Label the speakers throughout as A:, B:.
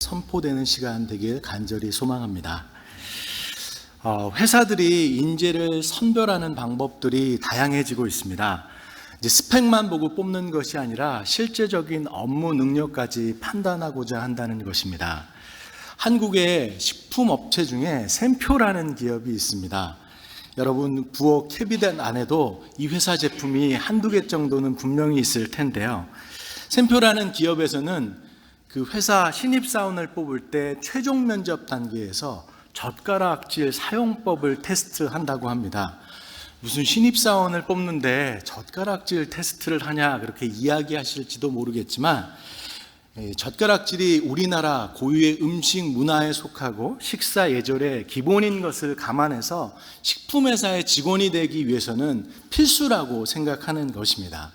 A: 선포되는 시간 되길 간절히 소망합니다. 회사들이 인재를 선별하는 방법들이 다양해지고 있습니다. 이제 스펙만 보고 뽑는 것이 아니라 실제적인 업무 능력까지 판단하고자 한다는 것입니다. 한국의 식품업체 중에 샘표라는 기업이 있습니다. 여러분 부엌 캐비넷 안에도 이 회사 제품이 한두 개 정도는 분명히 있을 텐데요. 샘표라는 기업에서는 그 회사 신입사원을 뽑을 때 최종 면접 단계에서 젓가락질 사용법을 테스트한다고 합니다. 무슨 신입사원을 뽑는데 젓가락질 테스트를 하냐 그렇게 이야기하실지도 모르겠지만, 젓가락질이 우리나라 고유의 음식 문화에 속하고 식사 예절의 기본인 것을 감안해서 식품회사의 직원이 되기 위해서는 필수라고 생각하는 것입니다.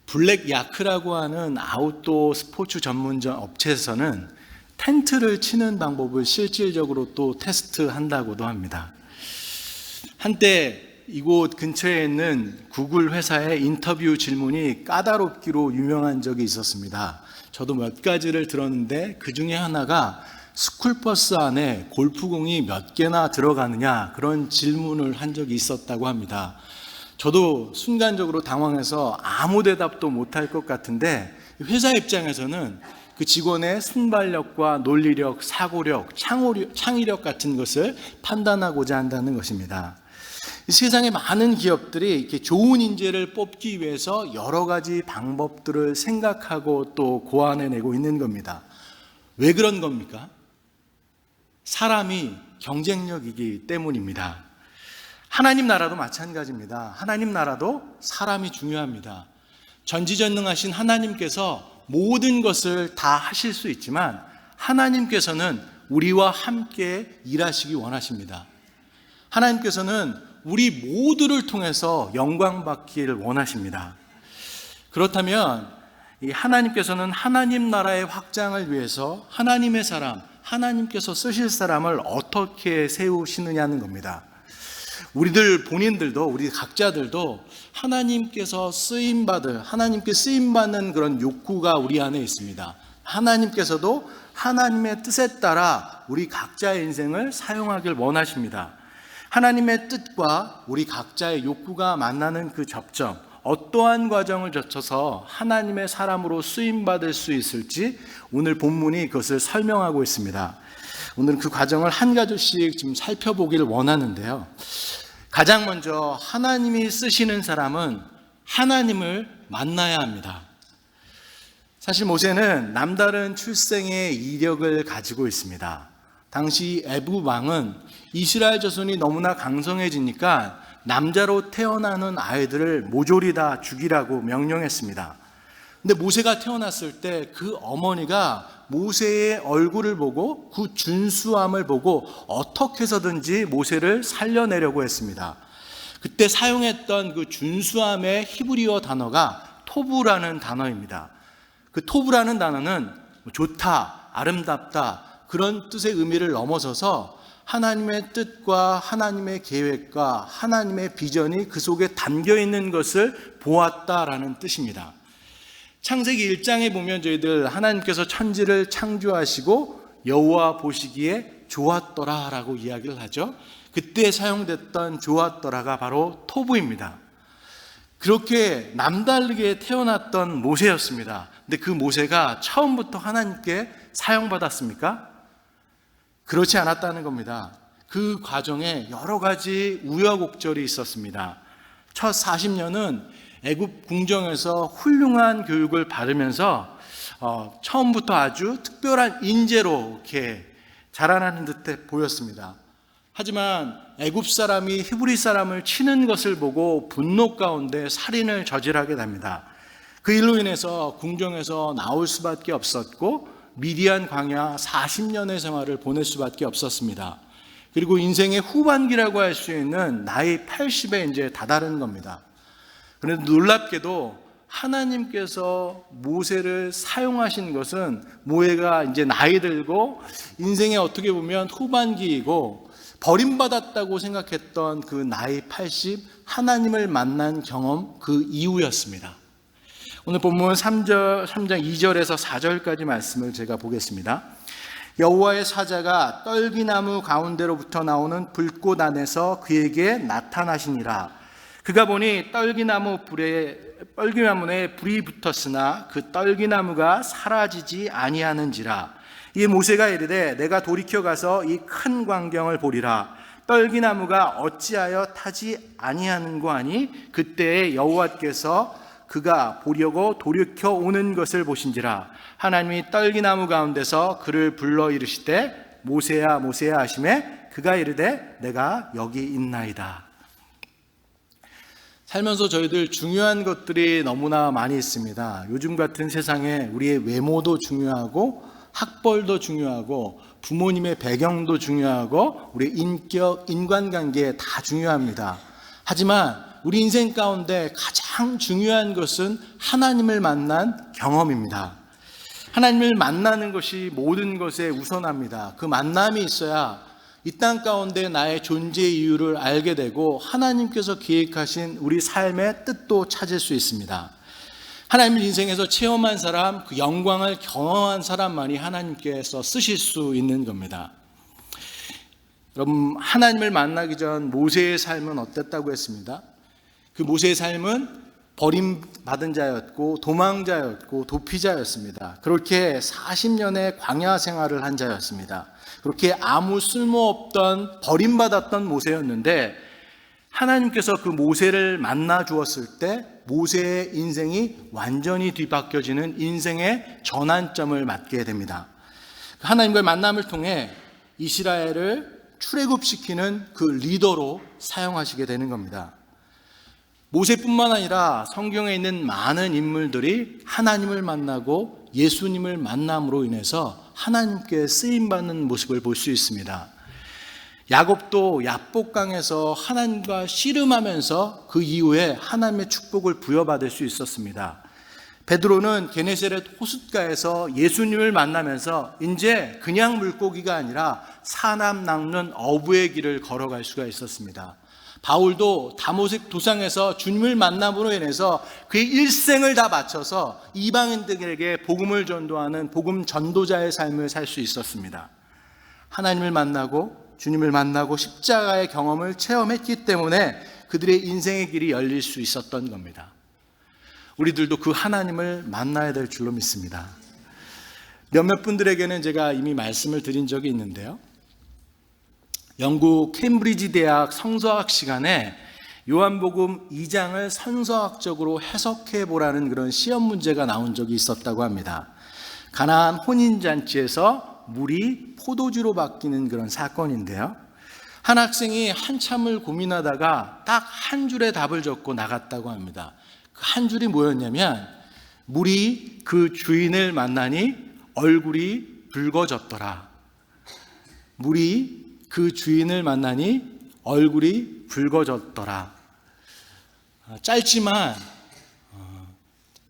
A: 블랙 야크라고 하는 아웃도어 스포츠 전문점 업체에서는 텐트를 치는 방법을 실질적으로 또 테스트한다고도 합니다. 한때 이곳 근처에 있는 구글 회사의 인터뷰 질문이 까다롭기로 유명한 적이 있었습니다. 저도 몇 가지를 들었는데 그 중에 하나가 스쿨버스 안에 골프공이 몇 개나 들어가느냐, 그런 질문을 한 적이 있었다고 합니다. 저도 순간적으로 당황해서 아무 대답도 못할 것 같은데, 회사 입장에서는 그 직원의 순발력과 논리력, 사고력, 창의력 같은 것을 판단하고자 한다는 것입니다. 이 세상의 많은 기업들이 이렇게 좋은 인재를 뽑기 위해서 여러 가지 방법들을 생각하고 또 고안해내고 있는 겁니다. 왜 그런 겁니까? 사람이 경쟁력이기 때문입니다. 하나님 나라도 마찬가지입니다. 하나님 나라도 사람이 중요합니다. 전지전능하신 하나님께서 모든 것을 다 하실 수 있지만 하나님께서는 우리와 함께 일하시기 원하십니다. 하나님께서는 우리 모두를 통해서 영광 받기를 원하십니다. 그렇다면 이 하나님께서는 하나님 나라의 확장을 위해서 하나님의 사람, 하나님께서 쓰실 사람을 어떻게 세우시느냐는 겁니다. 우리들 본인들도, 우리 각자들도 하나님께서 하나님께 쓰임받는 그런 욕구가 우리 안에 있습니다. 하나님께서도 하나님의 뜻에 따라 우리 각자의 인생을 사용하길 원하십니다. 하나님의 뜻과 우리 각자의 욕구가 만나는 그 접점, 어떠한 과정을 거쳐서 하나님의 사람으로 쓰임받을 수 있을지 오늘 본문이 그것을 설명하고 있습니다. 오늘은 그 과정을 한 가지씩 좀 살펴보기를 원하는데요. 가장 먼저 하나님이 쓰시는 사람은 하나님을 만나야 합니다. 사실 모세는 남다른 출생의 이력을 가지고 있습니다. 당시 애굽 왕은 이스라엘 자손이 너무나 강성해지니까 남자로 태어나는 아이들을 모조리 다 죽이라고 명령했습니다. 근데 모세가 태어났을 때 그 어머니가 모세의 얼굴을 보고 그 준수함을 보고 어떻게 해서든지 모세를 살려내려고 했습니다. 그때 사용했던 그 준수함의 히브리어 단어가 토부라는 단어입니다. 그 토부라는 단어는 좋다, 아름답다, 그런 뜻의 의미를 넘어서서 하나님의 뜻과 하나님의 계획과 하나님의 비전이 그 속에 담겨 있는 것을 보았다라는 뜻입니다. 창세기 1장에 보면 저희들 하나님께서 천지를 창조하시고 여호와 보시기에 좋았더라라고 이야기를 하죠. 그때 사용됐던 좋았더라가 바로 토부입니다. 그렇게 남다르게 태어났던 모세였습니다. 근데 그 모세가 처음부터 하나님께 사용받았습니까? 그렇지 않았다는 겁니다. 그 과정에 여러 가지 우여곡절이 있었습니다. 첫 40년은 애굽 궁정에서 훌륭한 교육을 받으면서 처음부터 아주 특별한 인재로 이렇게 자라나는 듯해 보였습니다. 하지만 애굽 사람이 히브리 사람을 치는 것을 보고 분노 가운데 살인을 저질하게 됩니다. 그 일로 인해서 궁정에서 나올 수밖에 없었고 미디안 광야 40년의 생활을 보낼 수밖에 없었습니다. 그리고 인생의 후반기라고 할 수 있는 나이 80에 이제 다다른 겁니다. 그런데 놀랍게도 하나님께서 모세를 사용하신 것은 모세가 이제 나이 들고 인생에 어떻게 보면 후반기이고 버림받았다고 생각했던 그 나이 80, 하나님을 만난 경험 그 이후였습니다. 오늘 본문 3장 2절에서 4절까지 말씀을 제가 보겠습니다. 여호와의 사자가 떨기나무 가운데로부터 나오는 불꽃 안에서 그에게 나타나시니라. 그가 보니 떨기나무에 불이 붙었으나 그 떨기나무가 사라지지 아니하는지라. 이 모세가 이르되 내가 돌이켜 가서 이 큰 광경을 보리라. 떨기나무가 어찌하여 타지 아니하는고 하니 그때에 여호와께서 그가 보려고 돌이켜 오는 것을 보신지라. 하나님이 떨기나무 가운데서 그를 불러 이르시되 모세야 모세야 하시매 그가 이르되 내가 여기 있나이다. 살면서 저희들 중요한 것들이 너무나 많이 있습니다. 요즘 같은 세상에 우리의 외모도 중요하고 학벌도 중요하고 부모님의 배경도 중요하고 우리의 인격, 인간관계 다 중요합니다. 하지만 우리 인생 가운데 가장 중요한 것은 하나님을 만난 경험입니다. 하나님을 만나는 것이 모든 것에 우선합니다. 그 만남이 있어야 이 땅 가운데 나의 존재 이유를 알게 되고 하나님께서 계획하신 우리 삶의 뜻도 찾을 수 있습니다. 하나님을 인생에서 체험한 사람, 그 영광을 경험한 사람만이 하나님께서 쓰실 수 있는 겁니다. 여러분, 하나님을 만나기 전 모세의 삶은 어땠다고 했습니다? 그 모세의 삶은 버림받은 자였고 도망자였고 도피자였습니다. 그렇게 40년의 광야 생활을 한 자였습니다. 그렇게 아무 쓸모없던 버림받았던 모세였는데 하나님께서 그 모세를 만나 주었을 때 모세의 인생이 완전히 뒤바뀌어지는 인생의 전환점을 맞게 됩니다. 하나님과의 만남을 통해 이스라엘을 출애굽시키는 그 리더로 사용하시게 되는 겁니다. 모세뿐만 아니라 성경에 있는 많은 인물들이 하나님을 만나고 예수님을 만남으로 인해서 하나님께 쓰임받는 모습을 볼 수 있습니다. 야곱도 야복강에서 하나님과 씨름하면서 그 이후에 하나님의 축복을 부여받을 수 있었습니다. 베드로는 게네사렛 호숫가에서 예수님을 만나면서 이제 그냥 물고기가 아니라 사람 낚는 어부의 길을 걸어갈 수가 있었습니다. 바울도 다모색 도상에서 주님을 만남으로 인해서 그의 일생을 다 바쳐서 이방인들에게 복음을 전도하는 복음 전도자의 삶을 살 수 있었습니다. 하나님을 만나고 주님을 만나고 십자가의 경험을 체험했기 때문에 그들의 인생의 길이 열릴 수 있었던 겁니다. 우리들도 그 하나님을 만나야 될 줄로 믿습니다. 몇몇 분들에게는 제가 이미 말씀을 드린 적이 있는데요. 영국 캠브리지 대학 성서학 시간에 요한복음 2장을 선서학적으로 해석해 보라는 그런 시험 문제가 나온 적이 있었다고 합니다. 가나안 혼인잔치에서 물이 포도주로 바뀌는 그런 사건인데요. 한 학생이 한참을 고민하다가 딱 한 줄의 답을 적고 나갔다고 합니다. 그 한 줄이 뭐였냐면 물이 그 주인을 만나니 얼굴이 붉어졌더라. 물이 그 주인을 만나니 얼굴이 붉어졌더라. 짧지만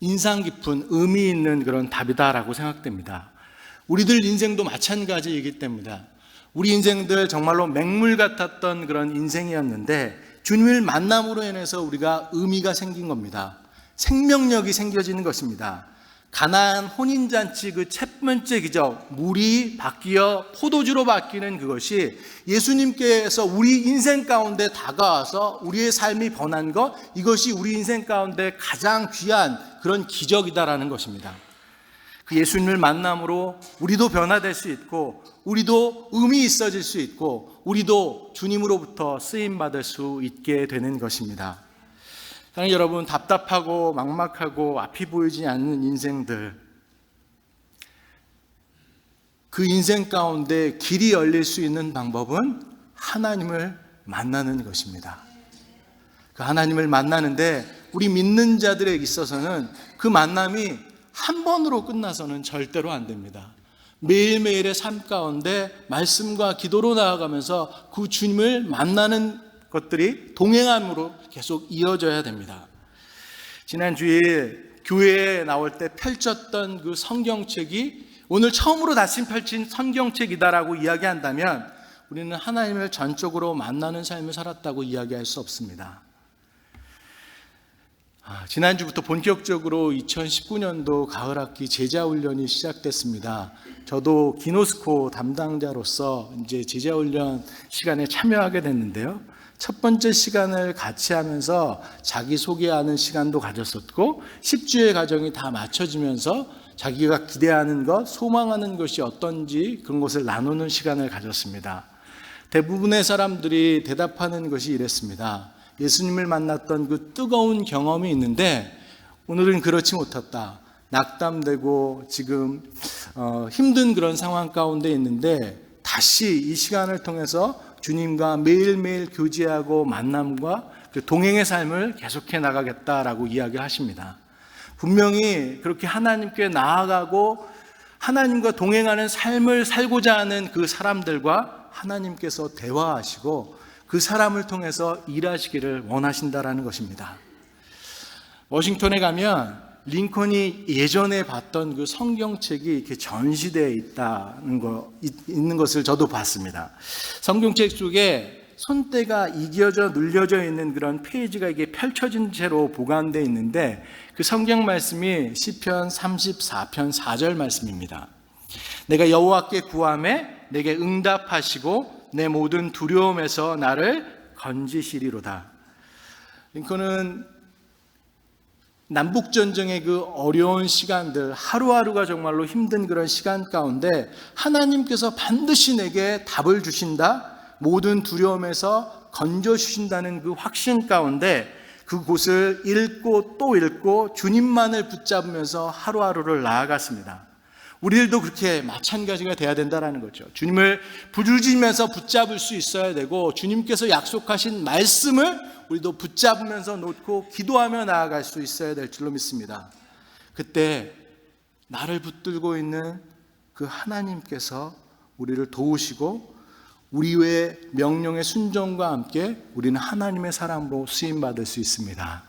A: 인상 깊은 의미 있는 그런 답이다라고 생각됩니다. 우리들 인생도 마찬가지이기 때문에 우리 인생들 정말로 맹물 같았던 그런 인생이었는데 주님을 만남으로 인해서 우리가 의미가 생긴 겁니다. 생명력이 생겨지는 것입니다. 가나안 혼인잔치 그 첫 번째 기적, 물이 바뀌어 포도주로 바뀌는 그것이 예수님께서 우리 인생 가운데 다가와서 우리의 삶이 변한 것, 이것이 우리 인생 가운데 가장 귀한 그런 기적이다라는 것입니다. 그 예수님을 만남으로 우리도 변화될 수 있고 우리도 의미 있어질 수 있고 우리도 주님으로부터 쓰임받을 수 있게 되는 것입니다. 사랑하는 여러분, 답답하고 막막하고 앞이 보이지 않는 인생들, 그 인생 가운데 길이 열릴 수 있는 방법은 하나님을 만나는 것입니다. 그 하나님을 만나는데 우리 믿는 자들에 있어서는 그 만남이 한 번으로 끝나서는 절대로 안 됩니다. 매일매일의 삶 가운데 말씀과 기도로 나아가면서 그 주님을 만나는 것들이 동행함으로 계속 이어져야 됩니다. 지난 주일 교회에 나올 때 펼쳤던 그 성경책이 오늘 처음으로 다시 펼친 성경책이다라고 이야기한다면 우리는 하나님을 전적으로 만나는 삶을 살았다고 이야기할 수 없습니다. 지난주부터 본격적으로 2019년도 가을학기 제자훈련이 시작됐습니다. 저도 기노스코 담당자로서 이제 제자훈련 시간에 참여하게 됐는데요. 첫 번째 시간을 같이 하면서 자기소개하는 시간도 가졌었고 10주의 과정이 다 맞춰지면서 자기가 기대하는 것, 소망하는 것이 어떤지 그런 것을 나누는 시간을 가졌습니다. 대부분의 사람들이 대답하는 것이 이랬습니다. 예수님을 만났던 그 뜨거운 경험이 있는데 오늘은 그렇지 못했다. 낙담되고 지금 힘든 그런 상황 가운데 있는데 다시 이 시간을 통해서 주님과 매일매일 교제하고 만남과 그 동행의 삶을 계속해 나가겠다라고 이야기하십니다. 분명히 그렇게 하나님께 나아가고 하나님과 동행하는 삶을 살고자 하는 그 사람들과 하나님께서 대화하시고 그 사람을 통해서 일하시기를 원하신다라는 것입니다. 워싱턴에 가면 링컨이 예전에 봤던 그 성경책이 이렇게 전시되어 있는 것을 저도 봤습니다. 성경책 속에 손때가 이겨져 눌려져 있는 그런 페이지가 이게 펼쳐진 채로 보관되어 있는데 그 성경 말씀이 시편 34편 4절 말씀입니다. 내가 여호와께 구하매 내게 응답하시고 내 모든 두려움에서 나를 건지시리로다. 링컨은 남북전쟁의 그 어려운 시간들, 하루하루가 정말로 힘든 그런 시간 가운데 하나님께서 반드시 내게 답을 주신다, 모든 두려움에서 건져주신다는 그 확신 가운데 그곳을 읽고 또 읽고 주님만을 붙잡으면서 하루하루를 나아갔습니다. 우리들도 그렇게 마찬가지가 돼야 된다는 거죠. 주님을 부르짖으면서 붙잡을 수 있어야 되고 주님께서 약속하신 말씀을 우리도 붙잡으면서 놓고 기도하며 나아갈 수 있어야 될 줄로 믿습니다. 그때 나를 붙들고 있는 그 하나님께서 우리를 도우시고 우리의 명령의 순종과 함께 우리는 하나님의 사람으로 쓰임받을 수 있습니다.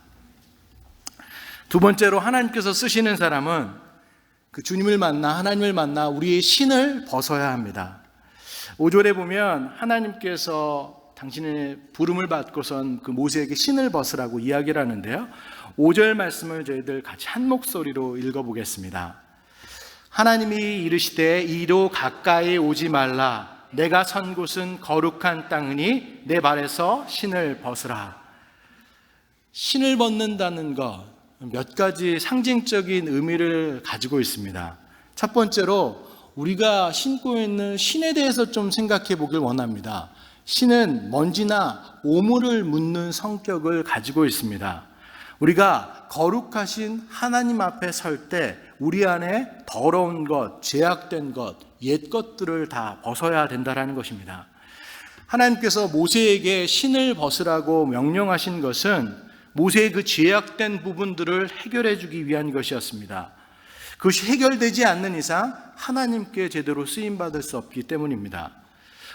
A: 두 번째로 하나님께서 쓰시는 사람은 그 주님을 만나 하나님을 만나 우리의 신을 벗어야 합니다. 5절에 보면 하나님께서 당신의 부름을 받고선 그 모세에게 신을 벗으라고 이야기를 하는데요. 5절 말씀을 저희들 같이 한 목소리로 읽어보겠습니다. 하나님이 이르시되 이로 가까이 오지 말라. 내가 선 곳은 거룩한 땅이니 내 발에서 신을 벗으라. 신을 벗는다는 것 몇 가지 상징적인 의미를 가지고 있습니다. 첫 번째로 우리가 신고 있는 신에 대해서 좀 생각해 보길 원합니다. 신은 먼지나 오물을 묻는 성격을 가지고 있습니다. 우리가 거룩하신 하나님 앞에 설 때 우리 안에 더러운 것, 죄악된 것, 옛 것들을 다 벗어야 된다는 것입니다. 하나님께서 모세에게 신을 벗으라고 명령하신 것은 모세의 그 죄악된 부분들을 해결해 주기 위한 것이었습니다. 그것이 해결되지 않는 이상 하나님께 제대로 쓰임받을 수 없기 때문입니다.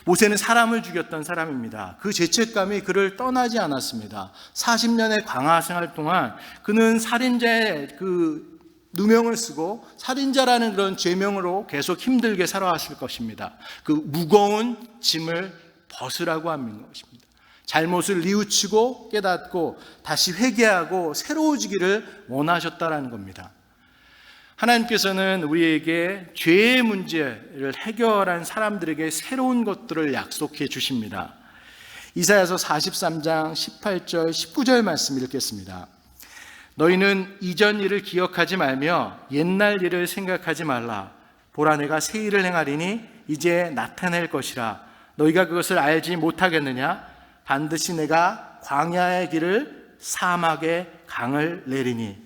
A: 모세는 사람을 죽였던 사람입니다. 그 죄책감이 그를 떠나지 않았습니다. 40년의 광야 생활 동안 그는 살인자의 그 누명을 쓰고 살인자라는 그런 죄명으로 계속 힘들게 살아왔을 것입니다. 그 무거운 짐을 벗으라고 하는 것입니다. 잘못을 뉘우치고 깨닫고 다시 회개하고 새로워지기를 원하셨다라는 겁니다. 하나님께서는 우리에게 죄의 문제를 해결한 사람들에게 새로운 것들을 약속해 주십니다. 이사야서 43장 18절 19절 말씀 읽겠습니다. 너희는 이전 일을 기억하지 말며 옛날 일을 생각하지 말라. 보라 내가 새 일을 행하리니 이제 나타낼 것이라. 너희가 그것을 알지 못하겠느냐? 반드시 내가 광야의 길을 사막의 강을 내리니.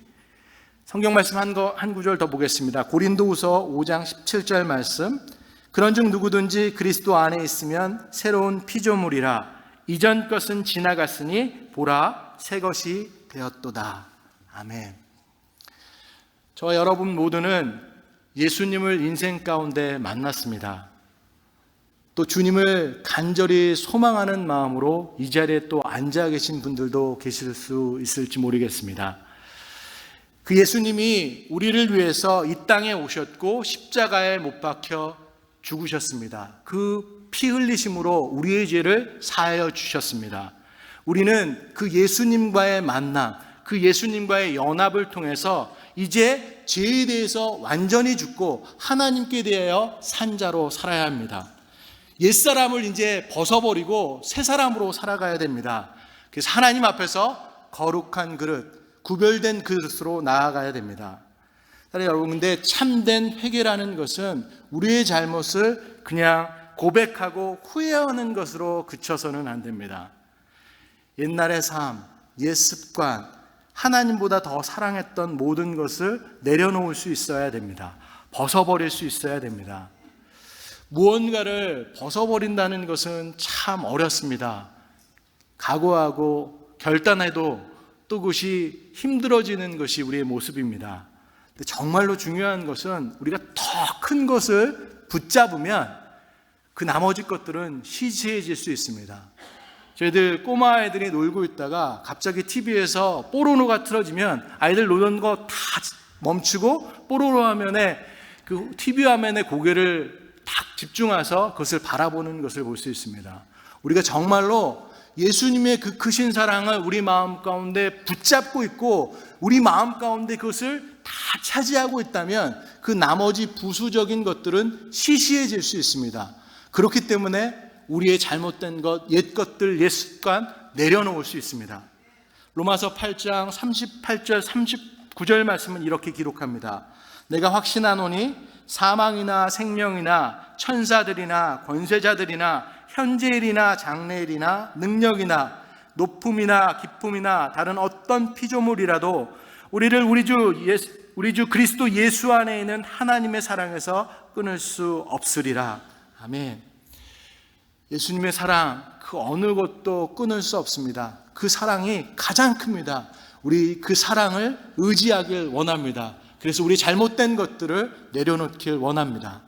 A: 성경 말씀 한 구절 더 보겠습니다. 고린도후서 5장 17절 말씀. 그런즉 누구든지 그리스도 안에 있으면 새로운 피조물이라. 이전 것은 지나갔으니 보라 새 것이 되었도다. 아멘. 저와 여러분 모두는 예수님을 인생 가운데 만났습니다. 또 주님을 간절히 소망하는 마음으로 이 자리에 또 앉아 계신 분들도 계실 수 있을지 모르겠습니다. 그 예수님이 우리를 위해서 이 땅에 오셨고 십자가에 못 박혀 죽으셨습니다. 그 피 흘리심으로 우리의 죄를 사하여 주셨습니다. 우리는 그 예수님과의 만남, 그 예수님과의 연합을 통해서 이제 죄에 대해서 완전히 죽고 하나님께 대하여 산 자로 살아야 합니다. 옛사람을 이제 벗어버리고 새 사람으로 살아가야 됩니다. 그래서 하나님 앞에서 거룩한 그릇, 구별된 그릇으로 나아가야 됩니다. 여러분, 근데 참된 회개라는 것은 우리의 잘못을 그냥 고백하고 후회하는 것으로 그쳐서는 안 됩니다. 옛날의 삶, 옛 습관, 하나님보다 더 사랑했던 모든 것을 내려놓을 수 있어야 됩니다. 벗어버릴 수 있어야 됩니다. 무언가를 벗어버린다는 것은 참 어렵습니다. 각오하고 결단해도 또 그것이 힘들어지는 것이 우리의 모습입니다. 근데 정말로 중요한 것은 우리가 더 큰 것을 붙잡으면 그 나머지 것들은 시시해질 수 있습니다. 저희들 꼬마 아이들이 놀고 있다가 갑자기 TV에서 뽀로로가 틀어지면 아이들 노는 거 다 멈추고 뽀로로 화면에 그 TV 화면에 고개를 딱 집중해서 그것을 바라보는 것을 볼 수 있습니다. 우리가 정말로 예수님의 그 크신 사랑을 우리 마음 가운데 붙잡고 있고 우리 마음 가운데 그것을 다 차지하고 있다면 그 나머지 부수적인 것들은 시시해질 수 있습니다. 그렇기 때문에 우리의 잘못된 것, 옛 것들, 옛 습관 내려놓을 수 있습니다. 로마서 8장 38절 39절 말씀은 이렇게 기록합니다. 내가 확신하노니 사망이나 생명이나 천사들이나 권세자들이나 현재일이나 장래일이나 능력이나 높음이나 기쁨이나 다른 어떤 피조물이라도 우리를 우리 주 그리스도 예수 안에 있는 하나님의 사랑에서 끊을 수 없으리라. 아멘. 예수님의 사랑 그 어느 것도 끊을 수 없습니다. 그 사랑이 가장 큽니다. 우리 그 사랑을 의지하길 원합니다. 그래서 우리 잘못된 것들을 내려놓길 원합니다.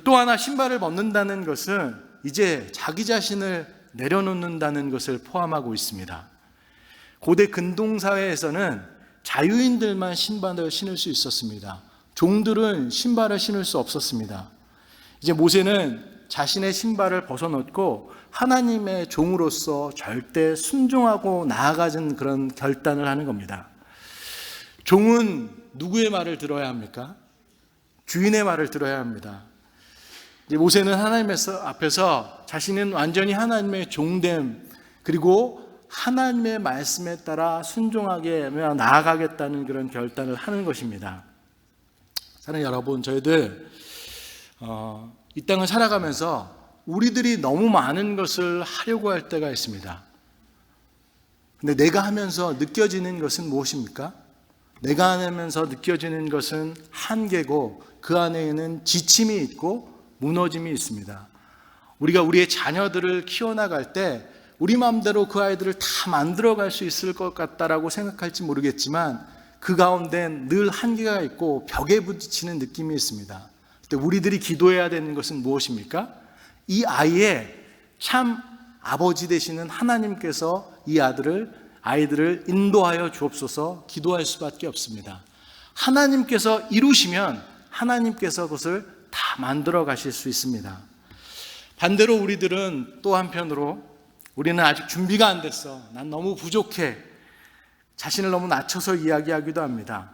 A: 또 하나 신발을 벗는다는 것은 이제 자기 자신을 내려놓는다는 것을 포함하고 있습니다. 고대 근동사회에서는 자유인들만 신발을 신을 수 있었습니다. 종들은 신발을 신을 수 없었습니다. 이제 모세는 자신의 신발을 벗어놓고 하나님의 종으로서 절대 순종하고 나아가는 그런 결단을 하는 겁니다. 종은 누구의 말을 들어야 합니까? 주인의 말을 들어야 합니다. 이제 모세는 하나님 앞에서 자신은 완전히 하나님의 종됨 그리고 하나님의 말씀에 따라 순종하게 나아가겠다는 그런 결단을 하는 것입니다. 사랑하는 여러분, 저희들 이 땅을 살아가면서 우리들이 너무 많은 것을 하려고 할 때가 있습니다. 근데 내가 하면서 느껴지는 것은 무엇입니까? 내가 하면서 느껴지는 것은 한계고 그 안에는 지침이 있고 무너짐이 있습니다. 우리가 우리의 자녀들을 키워나갈 때 우리 마음대로 그 아이들을 다 만들어갈 수 있을 것 같다라고 생각할지 모르겠지만 그 가운데는 늘 한계가 있고 벽에 부딪히는 느낌이 있습니다. 그때 우리들이 기도해야 되는 것은 무엇입니까? 이 아이의 참 아버지 되시는 하나님께서 이 아이들을 인도하여 주옵소서 기도할 수밖에 없습니다. 하나님께서 이루시면 하나님께서 그것을 다 만들어 가실 수 있습니다. 반대로 우리들은 또 한편으로 우리는 아직 준비가 안 됐어. 난 너무 부족해. 자신을 너무 낮춰서 이야기하기도 합니다.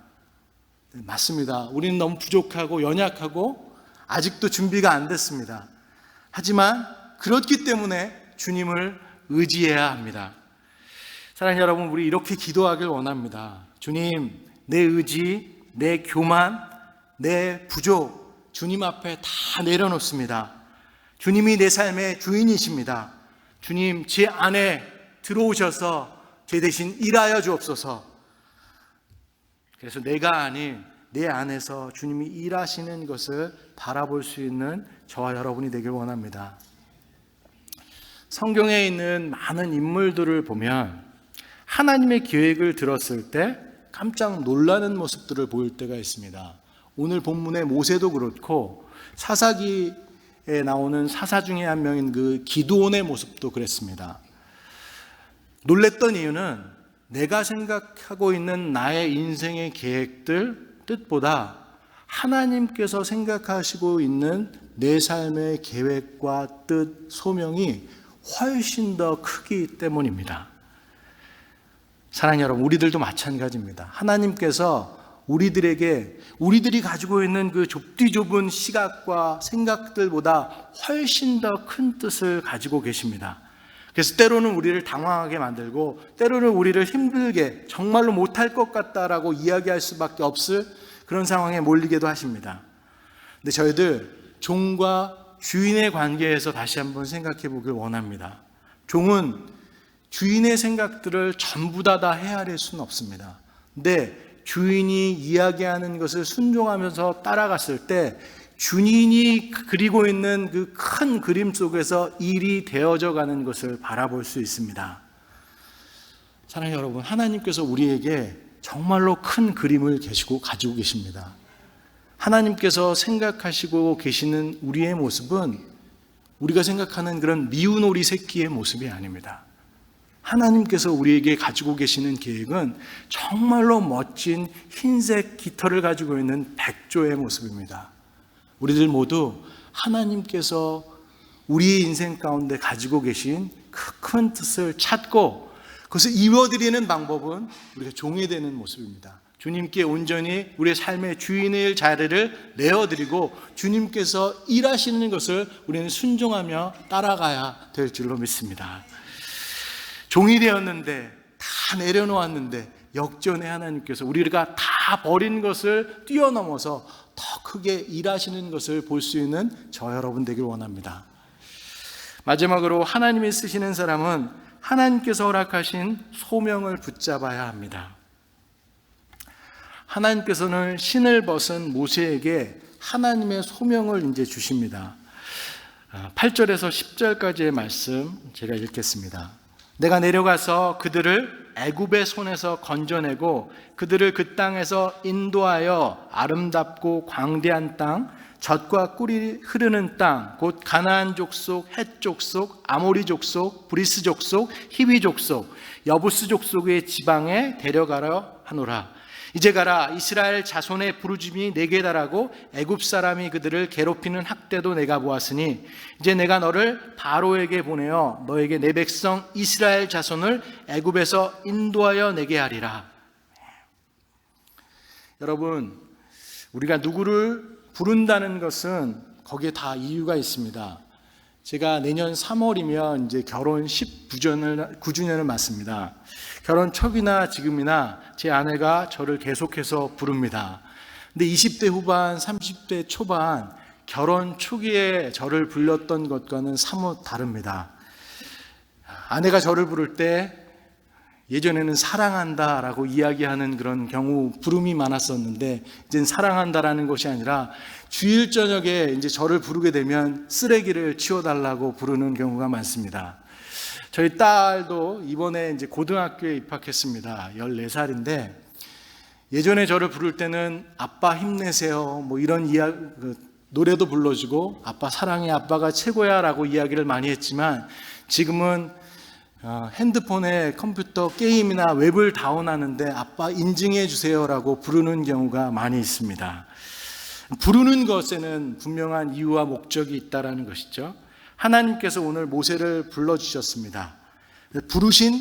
A: 맞습니다. 우리는 너무 부족하고 연약하고 아직도 준비가 안 됐습니다. 하지만 그렇기 때문에 주님을 의지해야 합니다. 사랑하는 여러분, 우리 이렇게 기도하길 원합니다. 주님, 내 의지, 내 교만, 내 부족 주님 앞에 다 내려놓습니다. 주님이 내 삶의 주인이십니다. 주님, 제 안에 들어오셔서 제 대신 일하여 주옵소서. 그래서 내가 아닌 내 안에서 주님이 일하시는 것을 바라볼 수 있는 저와 여러분이 되길 원합니다. 성경에 있는 많은 인물들을 보면 하나님의 계획을 들었을 때 깜짝 놀라는 모습들을 보일 때가 있습니다. 오늘 본문의 모세도 그렇고 사사기에 나오는 사사 중에 한 명인 그 기드온의 모습도 그랬습니다. 놀랬던 이유는 내가 생각하고 있는 나의 인생의 계획들, 뜻보다 하나님께서 생각하시고 있는 내 삶의 계획과 뜻, 소명이 훨씬 더 크기 때문입니다. 사랑하는 여러분, 우리들도 마찬가지입니다. 하나님께서 우리들이 가지고 있는 그 좁디 좁은 시각과 생각들보다 훨씬 더 큰 뜻을 가지고 계십니다. 그래서 때로는 우리를 당황하게 만들고, 때로는 우리를 힘들게, 정말로 못할 것 같다라고 이야기할 수밖에 없을 그런 상황에 몰리게도 하십니다. 근데 저희들 종과 주인의 관계에서 다시 한번 생각해 보길 원합니다. 종은 주인의 생각들을 전부 다 헤아릴 수는 없습니다. 근데 주인이 이야기하는 것을 순종하면서 따라갔을 때 주인이 그리고 있는 그 큰 그림 속에서 일이 되어져 가는 것을 바라볼 수 있습니다. 사랑하는 여러분, 하나님께서 우리에게 정말로 큰 그림을 가지고 계십니다. 하나님께서 생각하시고 계시는 우리의 모습은 우리가 생각하는 그런 미운 오리 새끼의 모습이 아닙니다. 하나님께서 우리에게 가지고 계시는 계획은 정말로 멋진 흰색 깃털을 가지고 있는 백조의 모습입니다. 우리들 모두 하나님께서 우리의 인생 가운데 가지고 계신 그 큰 뜻을 찾고 그것을 이루어드리는 방법은 우리가 종이 되는 모습입니다. 주님께 온전히 우리의 삶의 주인의 자리를 내어드리고 주님께서 일하시는 것을 우리는 순종하며 따라가야 될 줄로 믿습니다. 종이 되었는데, 다 내려놓았는데 역전의 하나님께서 우리가 다 버린 것을 뛰어넘어서 더 크게 일하시는 것을 볼 수 있는 저 여러분 되길 원합니다. 마지막으로 하나님이 쓰시는 사람은 하나님께서 허락하신 소명을 붙잡아야 합니다. 하나님께서는 신을 벗은 모세에게 하나님의 소명을 이제 주십니다. 8절에서 10절까지의 말씀 제가 읽겠습니다. 내가 내려가서 그들을 애굽의 손에서 건져내고 그들을 그 땅에서 인도하여 아름답고 광대한 땅, 젖과 꿀이 흐르는 땅, 곧 가나안 족속, 헷 족속, 아모리 족속, 브리스 족속, 히위 족속, 여부스 족속의 지방에 데려가려 하노라. 이제 가라. 이스라엘 자손의 부르짖음이 내게 달하고 애굽 사람이 그들을 괴롭히는 학대도 내가 보았으니 이제 내가 너를 바로에게 보내어 너에게 내 백성 이스라엘 자손을 애굽에서 인도하여 내게 하리라. 여러분, 우리가 누구를 부른다는 것은 거기에 다 이유가 있습니다. 제가 내년 3월이면 이제 결혼 9주년을 맞습니다. 결혼 초기나 지금이나 제 아내가 저를 계속해서 부릅니다. 근데 20대 후반, 30대 초반 결혼 초기에 저를 불렀던 것과는 사뭇 다릅니다. 아내가 저를 부를 때 예전에는 사랑한다 라고 이야기하는 그런 경우 부름이 많았었는데 이제는 사랑한다라는 것이 아니라 주일 저녁에 이제 저를 부르게 되면 쓰레기를 치워달라고 부르는 경우가 많습니다. 저희 딸도 이번에 이제 고등학교에 입학했습니다. 14살인데 예전에 저를 부를 때는 아빠 힘내세요 뭐 이런 노래도 불러주고 아빠 사랑해, 아빠가 최고야 라고 이야기를 많이 했지만 지금은 핸드폰에 컴퓨터 게임이나 웹을 다운하는데 아빠 인증해 주세요라고 부르는 경우가 많이 있습니다. 부르는 것에는 분명한 이유와 목적이 있다라는 것이죠. 하나님께서 오늘 모세를 불러주셨습니다. 부르신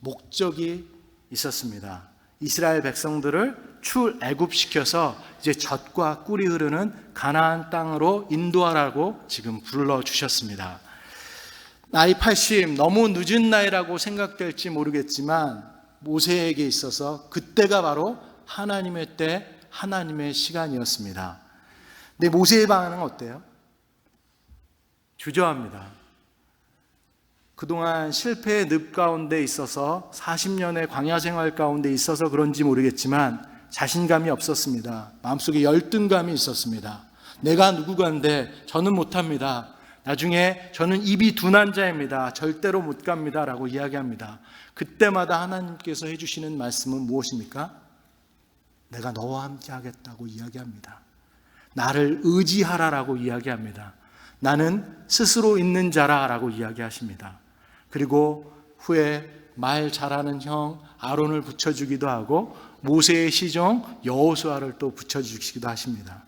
A: 목적이 있었습니다. 이스라엘 백성들을 출애굽시켜서 이제 젖과 꿀이 흐르는 가나안 땅으로 인도하라고 지금 불러주셨습니다. 나이 80, 너무 늦은 나이라고 생각될지 모르겠지만 모세에게 있어서 그때가 바로 하나님의 때, 하나님의 시간이었습니다. 근데 모세의 반응은 어때요? 주저합니다. 그동안 실패의 늪 가운데 있어서 40년의 광야 생활 가운데 있어서 그런지 모르겠지만 자신감이 없었습니다. 마음속에 열등감이 있었습니다. 내가 누구간데 저는 못합니다. 나중에 저는 입이 둔한 자입니다. 절대로 못 갑니다 라고 이야기합니다. 그때마다 하나님께서 해주시는 말씀은 무엇입니까? 내가 너와 함께 하겠다고 이야기합니다. 나를 의지하라라고 이야기합니다. 나는 스스로 있는 자라라고 이야기하십니다. 그리고 후에 말 잘하는 형 아론을 붙여주기도 하고 모세의 시종 여호수아를 또 붙여주시기도 하십니다.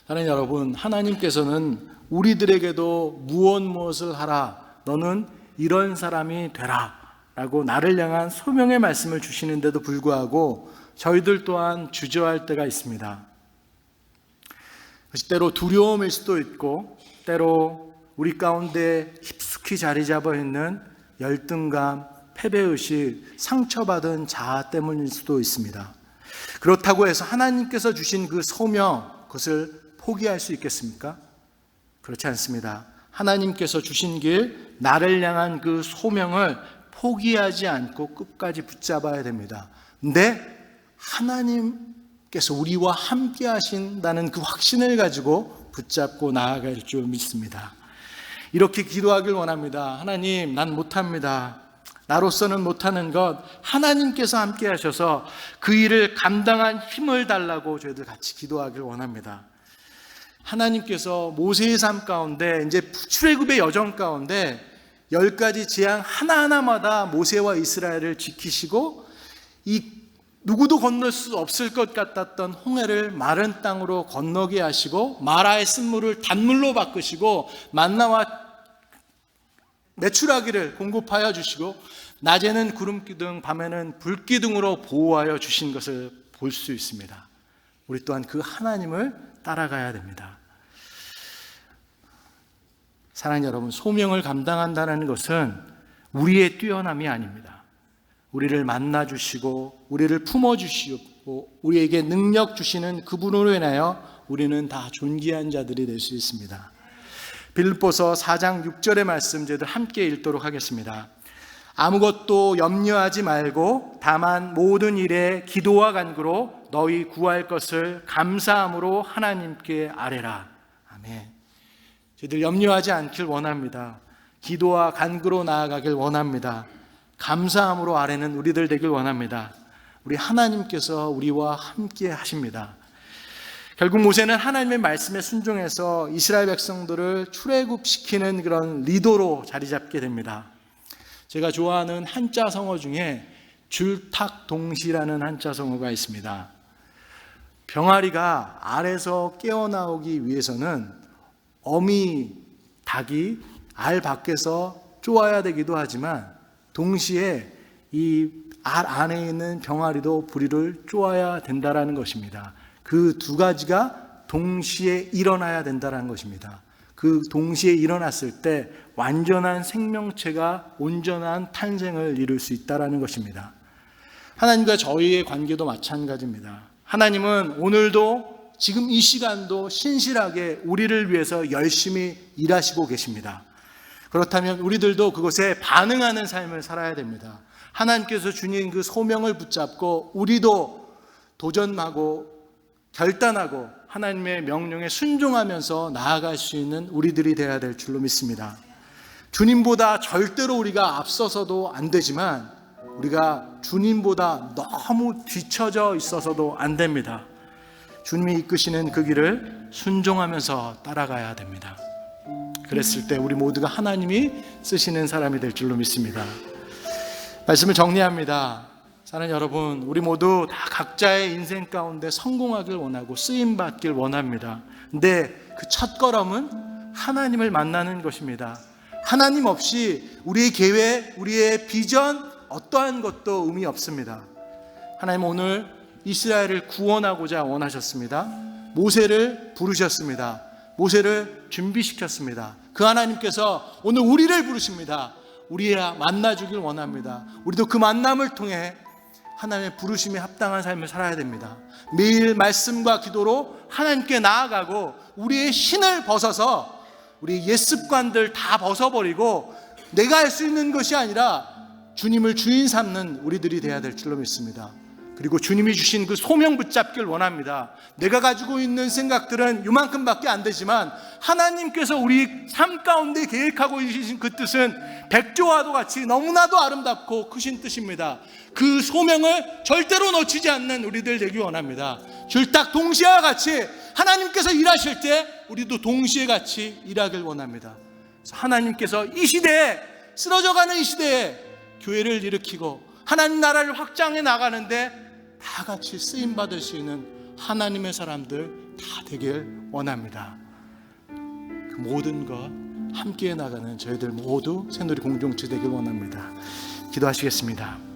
A: 사랑하는 여러분, 하나님께서는 우리들에게도 무엇을 하라, 너는 이런 사람이 되라 라고 나를 향한 소명의 말씀을 주시는데도 불구하고 저희들 또한 주저할 때가 있습니다. 그것이 때로 두려움일 수도 있고 때로 우리 가운데 깊숙이 자리 잡아 있는 열등감, 패배의식, 상처받은 자아 때문일 수도 있습니다. 그렇다고 해서 하나님께서 주신 그 소명, 그것을 포기할 수 있겠습니까? 그렇지 않습니다. 하나님께서 주신 길, 나를 향한 그 소명을 포기하지 않고 끝까지 붙잡아야 됩니다. 근데 하나님께서 우리와 함께 하신다는 그 확신을 가지고 붙잡고 나아갈 줄 믿습니다. 이렇게 기도하길 원합니다. 하나님, 난 못합니다. 나로서는 못하는 것, 하나님께서 함께 하셔서 그 일을 감당한 힘을 달라고 저희들 같이 기도하길 원합니다. 하나님께서 모세의 삶 가운데, 이제 출애굽의 여정 가운데 10가지 재앙 하나하나마다 모세와 이스라엘을 지키시고, 이 누구도 건널 수 없을 것 같았던 홍해를 마른 땅으로 건너게 하시고, 마라의 쓴물을 단물로 바꾸시고, 만나와 메추라기를 공급하여 주시고, 낮에는 구름기둥, 밤에는 불기둥으로 보호하여 주신 것을 볼 수 있습니다. 우리 또한 그 하나님을 따라가야 됩니다. 사랑하는 여러분, 소명을 감당한다는 것은 우리의 뛰어남이 아닙니다. 우리를 만나 주시고 우리를 품어 주시고 우리에게 능력 주시는 그분으로 인하여 우리는 다 존귀한 자들이 될 수 있습니다. 빌립보서 4장 6절의 말씀 저희들 함께 읽도록 하겠습니다. 아무것도 염려하지 말고 다만 모든 일에 기도와 간구로 너희 구할 것을 감사함으로 하나님께 아뢰라. 아멘. 저희들 염려하지 않길 원합니다. 기도와 간구로 나아가길 원합니다. 감사함으로 아뢰는 우리들 되길 원합니다. 우리 하나님께서 우리와 함께 하십니다. 결국 모세는 하나님의 말씀에 순종해서 이스라엘 백성들을 출애굽시키는 그런 리더로 자리 잡게 됩니다. 제가 좋아하는 한자 성어 중에 줄탁동시라는 한자 성어가 있습니다. 병아리가 알에서 깨어나오기 위해서는 어미 닭이 알 밖에서 쪼아야 되기도 하지만 동시에 이 알 안에 있는 병아리도 부리를 쪼아야 된다는 것입니다. 그 두 가지가 동시에 일어나야 된다는 것입니다. 그 동시에 일어났을 때 완전한 생명체가 온전한 탄생을 이룰 수 있다는 것입니다. 하나님과 저희의 관계도 마찬가지입니다. 하나님은 오늘도 지금 이 시간도 신실하게 우리를 위해서 열심히 일하시고 계십니다. 그렇다면 우리들도 그것에 반응하는 삶을 살아야 됩니다. 하나님께서 주신 그 소명을 붙잡고 우리도 도전하고 결단하고 하나님의 명령에 순종하면서 나아갈 수 있는 우리들이 되어야 될 줄로 믿습니다. 주님보다 절대로 우리가 앞서서도 안 되지만 우리가 주님보다 너무 뒤처져 있어서도 안 됩니다. 주님이 이끄시는 그 길을 순종하면서 따라가야 됩니다. 그랬을 때 우리 모두가 하나님이 쓰시는 사람이 될 줄로 믿습니다. 말씀을 정리합니다. 사랑하는 여러분, 우리 모두 다 각자의 인생 가운데 성공하길 원하고 쓰임받길 원합니다. 근데 그 첫걸음은 하나님을 만나는 것입니다. 하나님 없이 우리의 계획, 우리의 비전 어떠한 것도 의미 없습니다. 하나님 오늘 이스라엘을 구원하고자 원하셨습니다. 모세를 부르셨습니다. 모세를 준비시켰습니다. 그 하나님께서 오늘 우리를 부르십니다. 우리야 만나주길 원합니다. 우리도 그 만남을 통해 하나님의 부르심에 합당한 삶을 살아야 됩니다. 매일 말씀과 기도로 하나님께 나아가고 우리의 신을 벗어서 우리 옛 습관들 다 벗어버리고 내가 할 수 있는 것이 아니라 주님을 주인 삼는 우리들이 되어야 될 줄로 믿습니다. 그리고 주님이 주신 그 소명 붙잡길 원합니다. 내가 가지고 있는 생각들은 요만큼밖에 안 되지만 하나님께서 우리 삶 가운데 계획하고 계신 그 뜻은 백조와도 같이 너무나도 아름답고 크신 뜻입니다. 그 소명을 절대로 놓치지 않는 우리들 되기 원합니다. 줄딱 동시와 같이 하나님께서 일하실 때 우리도 동시에 같이 일하길 원합니다. 그래서 하나님께서 이 시대에 쓰러져가는 이 시대에 교회를 일으키고 하나님 나라를 확장해 나가는데 다 같이 쓰임받을 수 있는 하나님의 사람들 다 되길 원합니다. 그 모든 것 함께 나가는 저희들 모두 새누리 공동체 되길 원합니다. 기도하시겠습니다.